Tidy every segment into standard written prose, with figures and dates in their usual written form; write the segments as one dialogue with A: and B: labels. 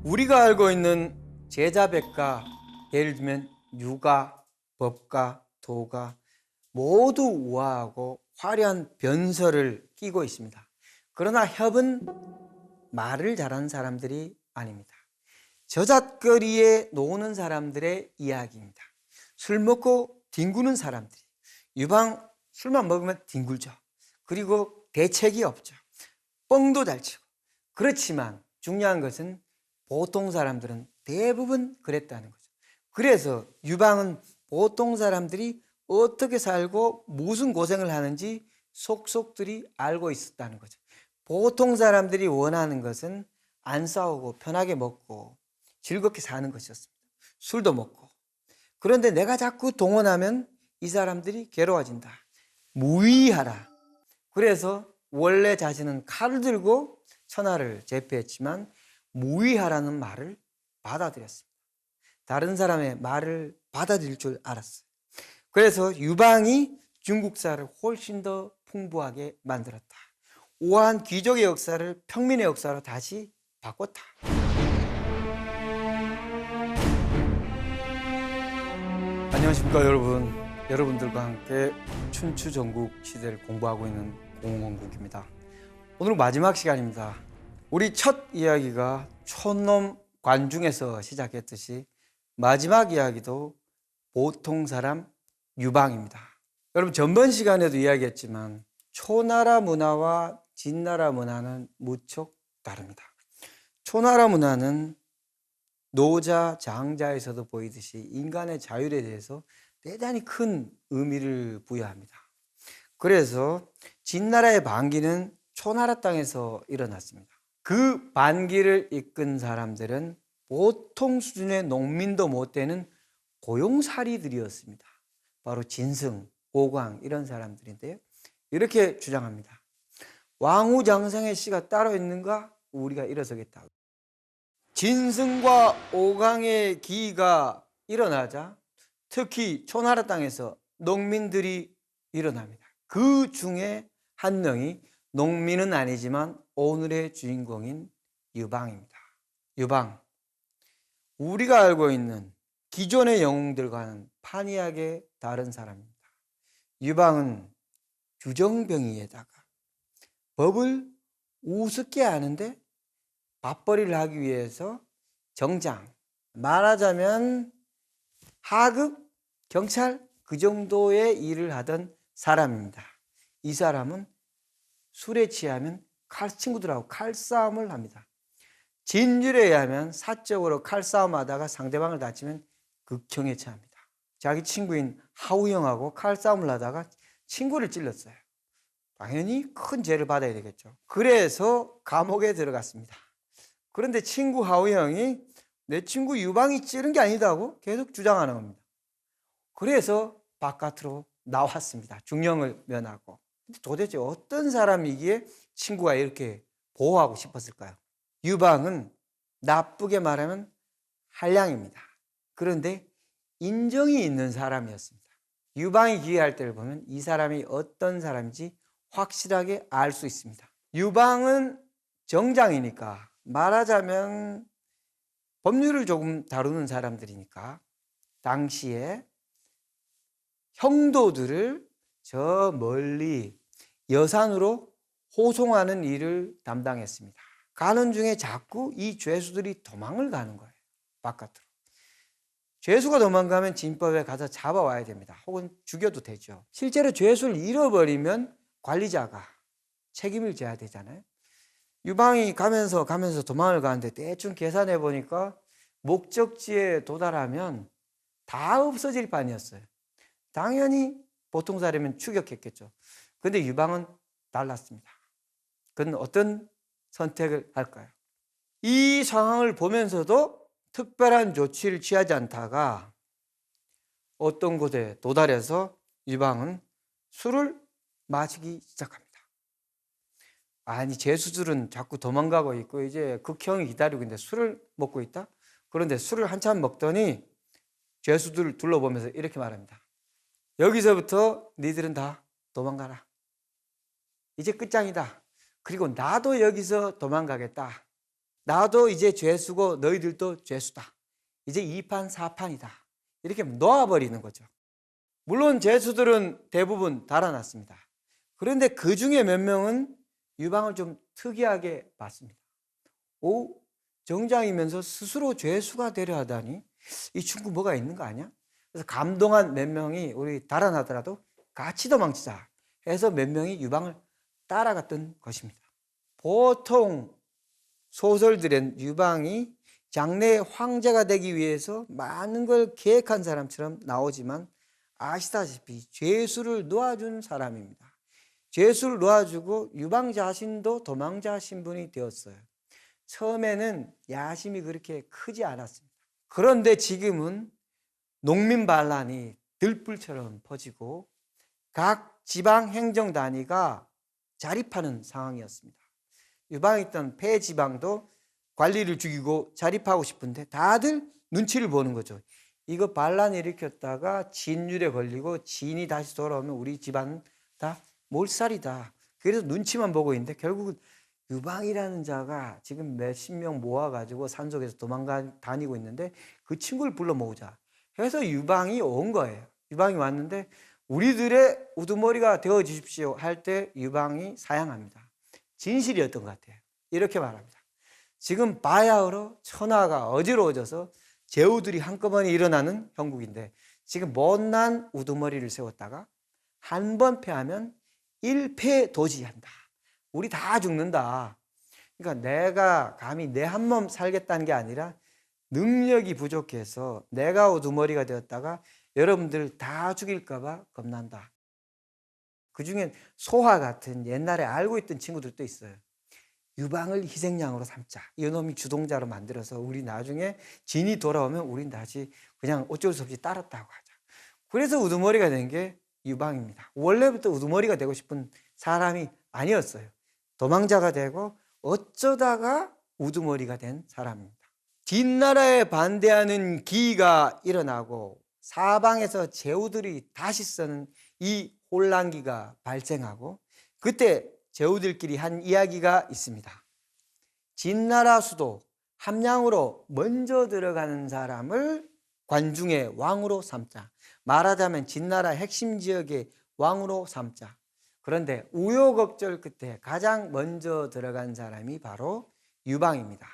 A: 우리가 알고 있는 제자백과, 예를 들면 유가, 법과, 도가 모두 우아하고 화려한 변설을 끼고 있습니다. 그러나 협은 말을 잘하는 사람들이 아닙니다. 저잣거리에 노는 사람들의 이야기입니다. 술 먹고 뒹구는 사람들이, 유방 술만 먹으면 뒹굴죠. 그리고 대책이 없죠. 뻥도 잘 치고. 그렇지만 중요한 것은 보통 사람들은 대부분 그랬다는 거죠. 그래서 유방은 보통 사람들이 어떻게 살고 무슨 고생을 하는지 속속들이 알고 있었다는 거죠. 보통 사람들이 원하는 것은 안 싸우고 편하게 먹고 즐겁게 사는 것이었습니다. 술도 먹고. 그런데 내가 자꾸 동원하면 이 사람들이 괴로워진다. 무위하라. 그래서 원래 자신은 칼을 들고 천하를 제패했지만 무위하라는 말을 받아들였습니다. 다른 사람의 말을 받아들일 줄 알았어요. 그래서 유방이 중국사를 훨씬 더 풍부하게 만들었다. 우아한 귀족의 역사를 평민의 역사로 다시 바꿨다. 안녕하십니까 여러분. 여러분들과 함께 춘추 전국 시대를 공부하고 있는 공원국입니다. 오늘 마지막 시간입니다. 우리 첫 이야기가 촌놈 관중에서 시작했듯이 마지막 이야기도 보통 사람 유방입니다. 여러분 전번 시간에도 이야기했지만 초나라 문화와 진나라 문화는 무척 다릅니다. 초나라 문화는 노자, 장자에서도 보이듯이 인간의 자율에 대해서 대단히 큰 의미를 부여합니다. 그래서 진나라의 반기는 초나라 땅에서 일어났습니다. 그 반기를 이끈 사람들은 보통 수준의 농민도 못 되는 고용사리들이었습니다. 바로 진승, 오광 이런 사람들인데요. 이렇게 주장합니다. 왕후장성의 씨가 따로 있는가? 우리가 일어서겠다. 진승과 오광의 기가 일어나자 특히 초나라 땅에서 농민들이 일어납니다. 그 중에 한 명이 농민은 아니지만 오늘의 주인공인 유방입니다. 유방, 우리가 알고 있는 기존의 영웅들과는 판이하게 다른 사람입니다. 유방은 규정병이에다가 법을 우습게 아는데 맞벌이를 하기 위해서 정장, 말하자면 하급, 경찰 그 정도의 일을 하던 사람입니다. 이 사람은 술에 취하면 친구들하고 칼싸움을 합니다. 진율에 의하면 사적으로 칼싸움하다가 상대방을 다치면 극형에 처합니다. 자기 친구인 하우영하고 칼싸움을 하다가 친구를 찔렀어요. 당연히 큰 죄를 받아야 되겠죠. 그래서 감옥에 들어갔습니다. 그런데 친구 하우영이 내 친구 유방이 찌른 게 아니다고 계속 주장하는 겁니다. 그래서 바깥으로 나왔습니다. 중형을 면하고. 도대체 어떤 사람이기에 친구가 이렇게 보호하고 싶었을까요? 유방은 나쁘게 말하면 한량입니다. 그런데 인정이 있는 사람이었습니다. 유방이 기회할 때를 보면 이 사람이 어떤 사람인지 확실하게 알 수 있습니다. 유방은 정장이니까 말하자면 법률을 조금 다루는 사람들이니까 당시에 형도들을 저 멀리 여산으로 호송하는 일을 담당했습니다. 가는 중에 자꾸 이 죄수들이 도망을 가는 거예요. 바깥으로. 죄수가 도망가면 진법에 가서 잡아와야 됩니다. 혹은 죽여도 되죠. 실제로 죄수를 잃어버리면 관리자가 책임을 져야 되잖아요. 유방이 가면서 도망을 가는데 대충 계산해 보니까 목적지에 도달하면 다 없어질 판이었어요. 당연히 보통 사람이면 추격했겠죠. 근데 유방은 달랐습니다. 그는 어떤 선택을 할까요? 이 상황을 보면서도 특별한 조치를 취하지 않다가 어떤 곳에 도달해서 유방은 술을 마시기 시작합니다. 아니 죄수들은 자꾸 도망가고 있고 이제 극형이 기다리고 있는데 술을 먹고 있다? 그런데 술을 한참 먹더니 죄수들을 둘러보면서 이렇게 말합니다. 여기서부터 니들은 다 도망가라. 이제 끝장이다. 그리고 나도 여기서 도망가겠다. 나도 이제 죄수고 너희들도 죄수다. 이제 2판 4판이다. 이렇게 놓아버리는 거죠. 물론 죄수들은 대부분 달아났습니다. 그런데 그 중에 몇 명은 유방을 좀 특이하게 봤습니다. 오, 정장이면서 스스로 죄수가 되려 하다니 이 친구 뭐가 있는 거 아니야? 그래서 감동한 몇 명이 우리 달아나더라도 같이 도망치자 해서 몇 명이 유방을 따라갔던 것입니다. 보통 소설들은 유방이 장래의 황제가 되기 위해서 많은 걸 계획한 사람처럼 나오지만 아시다시피 죄수를 놓아준 사람입니다. 죄수를 놓아주고 유방 자신도 도망자 신분이 되었어요. 처음에는 야심이 그렇게 크지 않았습니다. 그런데 지금은 농민 반란이 들불처럼 퍼지고 각 지방 행정 단위가 자립하는 상황이었습니다. 유방에 있던 폐지방도 관리를 죽이고 자립하고 싶은데 다들 눈치를 보는 거죠. 이거 반란 일으켰다가 진율에 걸리고 진이 다시 돌아오면 우리 집안 다 몰살이다. 그래서 눈치만 보고 있는데 결국은 유방이라는 자가 지금 몇십 명 모아가지고 산속에서 다니고 있는데 그 친구를 불러 모으자 해서 유방이 온 거예요. 유방이 왔는데 우리들의 우두머리가 되어 주십시오 할 때 유방이 사양합니다. 진실이었던 것 같아요. 이렇게 말합니다. 지금 바야흐로 천하가 어지러워져서 제후들이 한꺼번에 일어나는 형국인데 지금 못난 우두머리를 세웠다가 한 번 패하면 일패도지한다. 우리 다 죽는다. 그러니까 내가 감히 내 한 몸 살겠다는 게 아니라 능력이 부족해서 내가 우두머리가 되었다가 여러분들 다 죽일까 봐 겁난다. 그중엔 소화 같은 옛날에 알고 있던 친구들도 있어요. 유방을 희생양으로 삼자. 이놈이 주동자로 만들어서 우리 나중에 진이 돌아오면 우린 다시 그냥 어쩔 수 없이 따랐다고 하자. 그래서 우두머리가 된 게 유방입니다. 원래부터 우두머리가 되고 싶은 사람이 아니었어요. 도망자가 되고 어쩌다가 우두머리가 된 사람입니다. 뒷나라에 반대하는 기가 일어나고 사방에서 제후들이 다시 쓰는 이 혼란기가 발생하고 그때 제후들끼리 한 이야기가 있습니다. 진나라 수도 함양으로 먼저 들어가는 사람을 관중의 왕으로 삼자. 말하자면 진나라 핵심 지역의 왕으로 삼자. 그런데 우여곡절 끝에 가장 먼저 들어간 사람이 바로 유방입니다.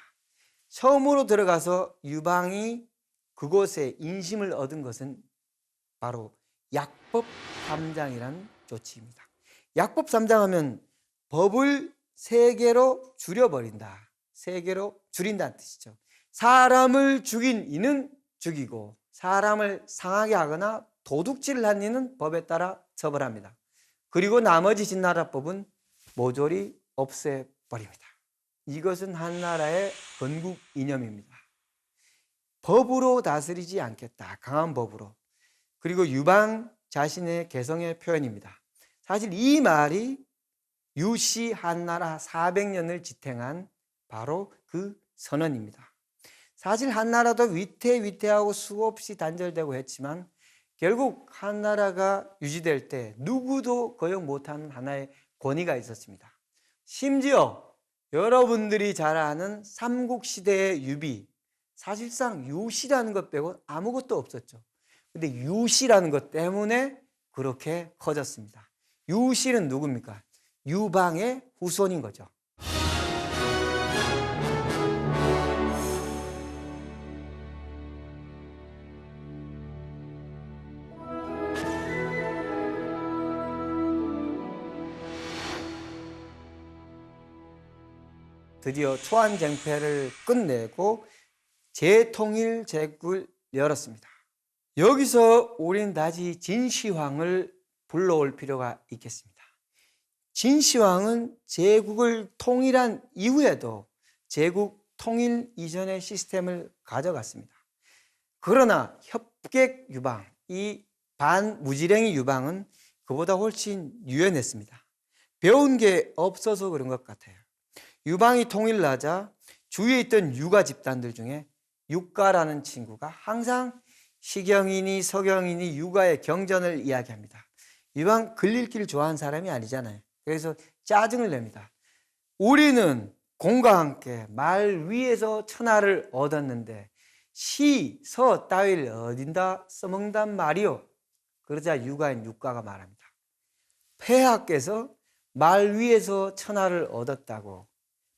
A: 처음으로 들어가서 유방이 그곳에 인심을 얻은 것은 바로 약법 3장이라는 조치입니다. 약법 3장 하면 법을 세 개로 줄여버린다. 세 개로 줄인다는 뜻이죠. 사람을 죽인 이는 죽이고 사람을 상하게 하거나 도둑질을 한 이는 법에 따라 처벌합니다. 그리고 나머지 진나라법은 모조리 없애버립니다. 이것은 한나라의 건국 이념입니다. 법으로 다스리지 않겠다. 강한 법으로. 그리고 유방 자신의 개성의 표현입니다. 사실 이 말이 유씨 한나라 400년을 지탱한 바로 그 선언입니다. 사실 한나라도 위태위태하고 수없이 단절되고 했지만 결국 한나라가 유지될 때 누구도 거역 못하는 하나의 권위가 있었습니다. 심지어 여러분들이 잘 아는 삼국시대의 유비, 사실상 유씨라는 것 빼고 아무것도 없었죠. 근데 유씨라는 것 때문에 그렇게 커졌습니다. 유씨는 누굽니까? 유방의 후손인 거죠. 드디어 초안쟁패를 끝내고 재통일 제국을 열었습니다. 여기서 우린 다시 진시황을 불러올 필요가 있겠습니다. 진시황은 제국을 통일한 이후에도 제국 통일 이전의 시스템을 가져갔습니다. 그러나 협객 유방, 이 반무지랭이 유방은 그보다 훨씬 유연했습니다. 배운 게 없어서 그런 것 같아요. 유방이 통일나자 주위에 있던 유가 집단들 중에 육가라는 친구가 항상 시경이니 서경이니 유가의 경전을 이야기합니다. 유방 글읽기를 좋아하는 사람이 아니잖아요. 그래서 짜증을 냅니다. 우리는 공과 함께 말 위에서 천하를 얻었는데 시, 서 따위를 어딘다 써먹단 말이요. 그러자 유가인 유가가 말합니다. 폐하께서 말 위에서 천하를 얻었다고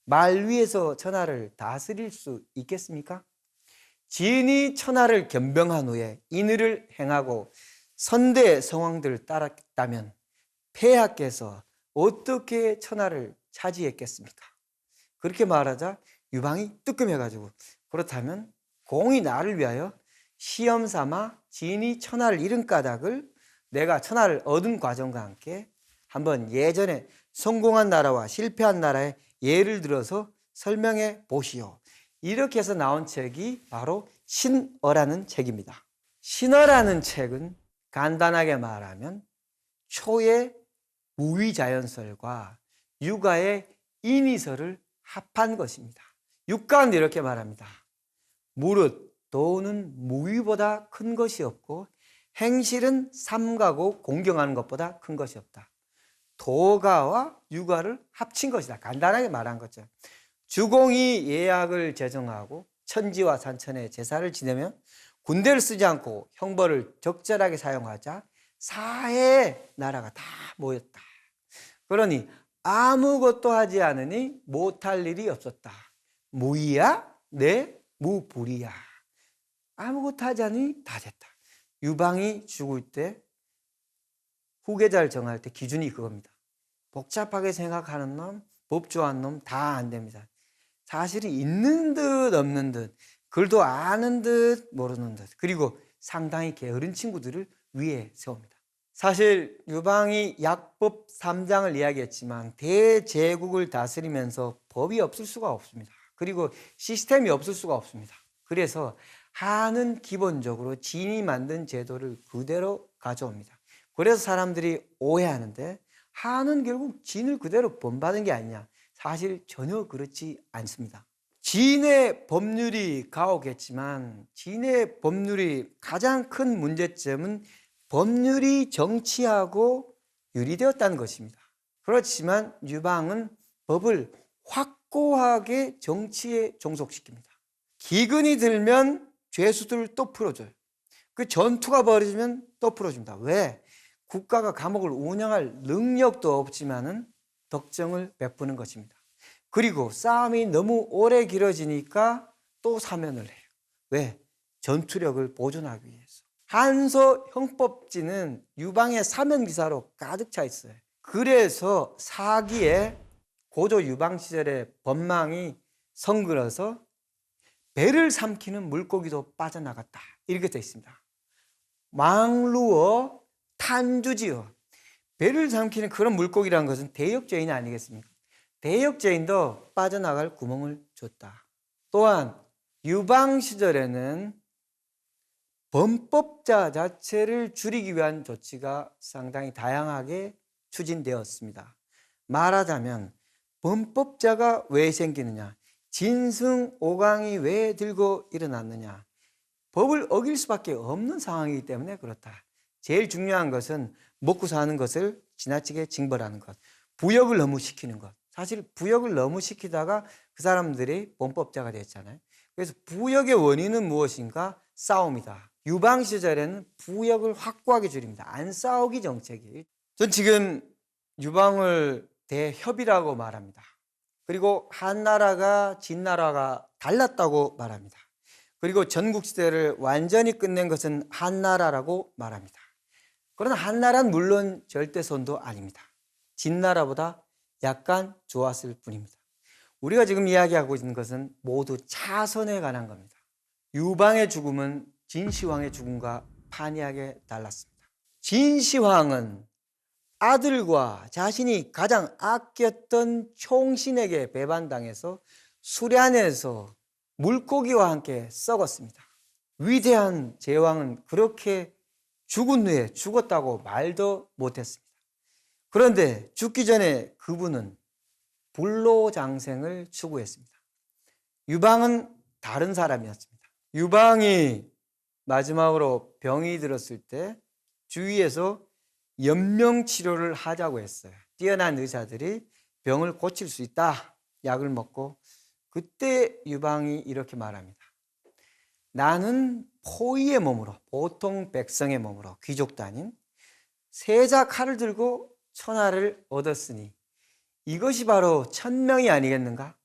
A: 말 위에서 천하를 다스릴 수 있겠습니까? 지인이 천하를 겸병한 후에 인의를 행하고 선대 성왕들을 따랐다면 폐하께서 어떻게 천하를 차지했겠습니까? 그렇게 말하자 유방이 뜨끔해가지고 그렇다면 공이 나를 위하여 시험 삼아 지인이 천하를 잃은 까닭을 내가 천하를 얻은 과정과 함께 한번 예전에 성공한 나라와 실패한 나라의 예를 들어서 설명해 보시오. 이렇게 해서 나온 책이 바로 신어라는 책입니다. 신어라는 책은 간단하게 말하면 초의 무위자연설과 유가의 인위설을 합한 것입니다. 육가는 이렇게 말합니다. 무릇 도는 무위보다 큰 것이 없고 행실은 삼가고 공경하는 것보다 큰 것이 없다. 도가와 유가를 합친 것이다. 간단하게 말한 거죠. 주공이 예약을 제정하고 천지와 산천에 제사를 지내면 군대를 쓰지 않고 형벌을 적절하게 사용하자 사해의 나라가 다 모였다. 그러니 아무것도 하지 않으니 못할 일이 없었다. 무이야 내 무불이야. 아무것도 하지 않으니 다 됐다. 유방이 죽을 때 후계자를 정할 때 기준이 그겁니다. 복잡하게 생각하는 놈, 법조한 놈 다 안 됩니다. 사실은 있는 듯 없는 듯, 글도 아는 듯 모르는 듯, 그리고 상당히 게으른 친구들을 위에 세웁니다. 사실 유방이 약법 3장을 이야기했지만 대제국을 다스리면서 법이 없을 수가 없습니다. 그리고 시스템이 없을 수가 없습니다. 그래서 한은 기본적으로 진이 만든 제도를 그대로 가져옵니다. 그래서 사람들이 오해하는데 한은 결국 진을 그대로 본받은 게 아니냐. 사실 전혀 그렇지 않습니다. 진의 법률이 가혹했지만 진의 법률이 가장 큰 문제점은 법률이 정치하고 유리되었다는 것입니다. 그렇지만 유방은 법을 확고하게 정치에 종속시킵니다. 기근이 들면 죄수들을 또 풀어줘요. 그 전투가 벌어지면 또 풀어줍니다. 왜? 국가가 감옥을 운영할 능력도 없지만은 덕정을 베푸는 것입니다. 그리고 싸움이 너무 오래 길어지니까 또 사면을 해요. 왜? 전투력을 보존하기 위해서. 한서 형법지는 유방의 사면 기사로 가득 차 있어요. 그래서 사기에 고조 유방 시절에 법망이 성글어서 배를 삼키는 물고기도 빠져나갔다. 이렇게 되어 있습니다. 망루어 탄주지어. 배를 삼키는 그런 물고기라는 것은 대역죄인 아니겠습니까? 대역죄인도 빠져나갈 구멍을 줬다. 또한 유방 시절에는 범법자 자체를 줄이기 위한 조치가 상당히 다양하게 추진되었습니다. 말하자면 범법자가 왜 생기느냐? 진승 오강이 왜 들고 일어났느냐? 법을 어길 수밖에 없는 상황이기 때문에 그렇다. 제일 중요한 것은 먹고 사는 것을 지나치게 징벌하는 것, 부역을 너무 시키는 것. 사실 부역을 너무 시키다가 그 사람들이 범법자가 됐잖아요. 그래서 부역의 원인은 무엇인가? 싸움이다. 유방 시절에는 부역을 확고하게 줄입니다. 안 싸우기 정책이. 전 지금 유방을 대협이라고 말합니다. 그리고 한나라가 진나라가 달랐다고 말합니다. 그리고 전국시대를 완전히 끝낸 것은 한나라라고 말합니다. 그러나 한나라는 물론 절대선도 아닙니다. 진나라보다 약간 좋았을 뿐입니다. 우리가 지금 이야기하고 있는 것은 모두 차선에 관한 겁니다. 유방의 죽음은 진시황의 죽음과 판이하게 달랐습니다. 진시황은 아들과 자신이 가장 아꼈던 총신에게 배반당해서 수련에서 물고기와 함께 썩었습니다. 위대한 제왕은 그렇게 죽은 후에 죽었다고 말도 못했습니다. 그런데 죽기 전에 그분은 불로장생을 추구했습니다. 유방은 다른 사람이었습니다. 유방이 마지막으로 병이 들었을 때 주위에서 연명치료를 하자고 했어요. 뛰어난 의사들이 병을 고칠 수 있다. 약을 먹고 그때 유방이 이렇게 말합니다. 나는 포위의 몸으로, 보통 백성의 몸으로, 귀족도 아닌 세자 칼을 들고 천하를 얻었으니 이것이 바로 천명이 아니겠는가?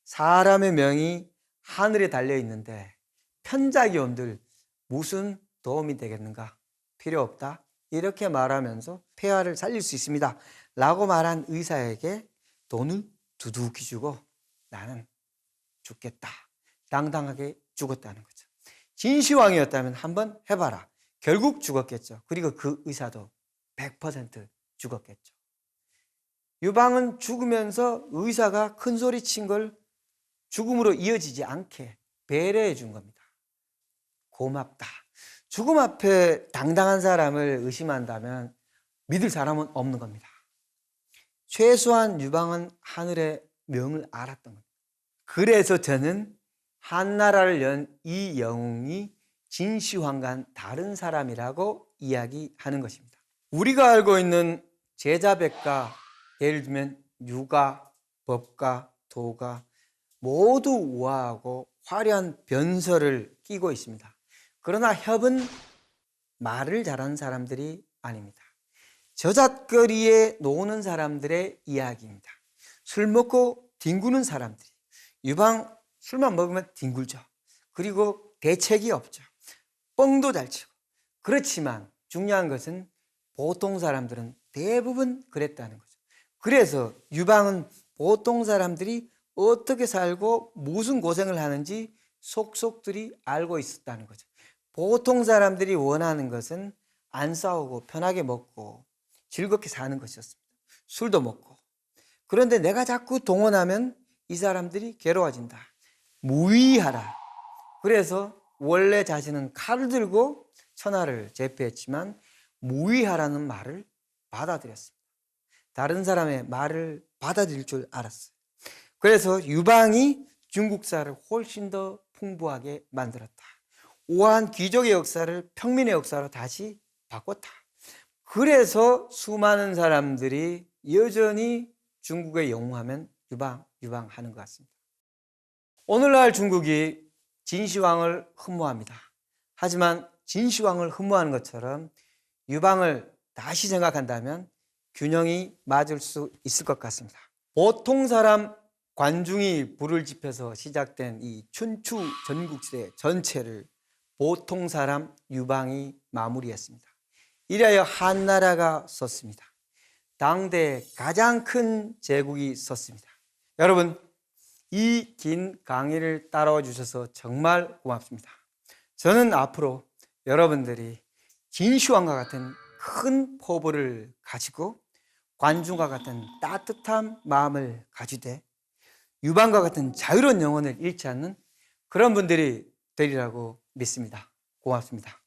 A: 사람의 명이 하늘에 달려 있는데 편작이 온들 무슨 도움이 되겠는가? 필요 없다. 이렇게 말하면서 폐하를 살릴 수 있습니다. 라고 말한 의사에게 돈을 두둑이 주고 나는 죽겠다. 당당하게 죽었다는 거죠. 진시황이었다면 한번 해봐라. 결국 죽었겠죠. 그리고 그 의사도 100% 죽었겠죠. 유방은 죽으면서 의사가 큰 소리 친 걸 죽음으로 이어지지 않게 배려해 준 겁니다. 고맙다. 죽음 앞에 당당한 사람을 의심한다면 믿을 사람은 없는 겁니다. 최소한 유방은 하늘의 명을 알았던 겁니다. 그래서 저는 한나라를 연 이 영웅이 진시황과는 다른 사람이라고 이야기하는 것입니다. 우리가 알고 있는 제자백가, 예를 들면 유가, 법가, 도가 모두 우아하고 화려한 변설을 끼고 있습니다. 그러나 협은 말을 잘하는 사람들이 아닙니다. 저잣거리에 노는 사람들의 이야기입니다. 술 먹고 뒹구는 사람들이. 유방 술만 먹으면 뒹굴죠. 그리고 대책이 없죠. 뻥도 잘 치고. 그렇지만 중요한 것은 보통 사람들은 대부분 그랬다는 거죠. 그래서 유방은 보통 사람들이 어떻게 살고 무슨 고생을 하는지 속속들이 알고 있었다는 거죠. 보통 사람들이 원하는 것은 안 싸우고 편하게 먹고 즐겁게 사는 것이었습니다. 술도 먹고. 그런데 내가 자꾸 동원하면 이 사람들이 괴로워진다. 무위하라. 그래서 원래 자신은 칼을 들고 천하를 제패했지만 무위하라는 말을 받아들였습니다. 다른 사람의 말을 받아들일 줄 알았어요. 그래서 유방이 중국사를 훨씬 더 풍부하게 만들었다. 우아한 귀족의 역사를 평민의 역사로 다시 바꿨다. 그래서 수많은 사람들이 여전히 중국의 영웅하면 유방 하는 것 같습니다. 오늘날 중국이 진시황을 흠모합니다. 하지만 진시황을 흠모하는 것처럼 유방을 다시 생각한다면 균형이 맞을 수 있을 것 같습니다. 보통 사람 관중이 불을 지펴서 시작된 이 춘추 전국시대 전체를 보통 사람 유방이 마무리했습니다. 이래야 한나라가 섰습니다. 당대 가장 큰 제국이 섰습니다. 여러분, 이 긴 강의를 따라와 주셔서 정말 고맙습니다. 저는 앞으로 여러분들이 진시황과 같은 큰 포부를 가지고 관중과 같은 따뜻한 마음을 가지되 유방과 같은 자유로운 영혼을 잃지 않는 그런 분들이 되리라고 믿습니다. 고맙습니다.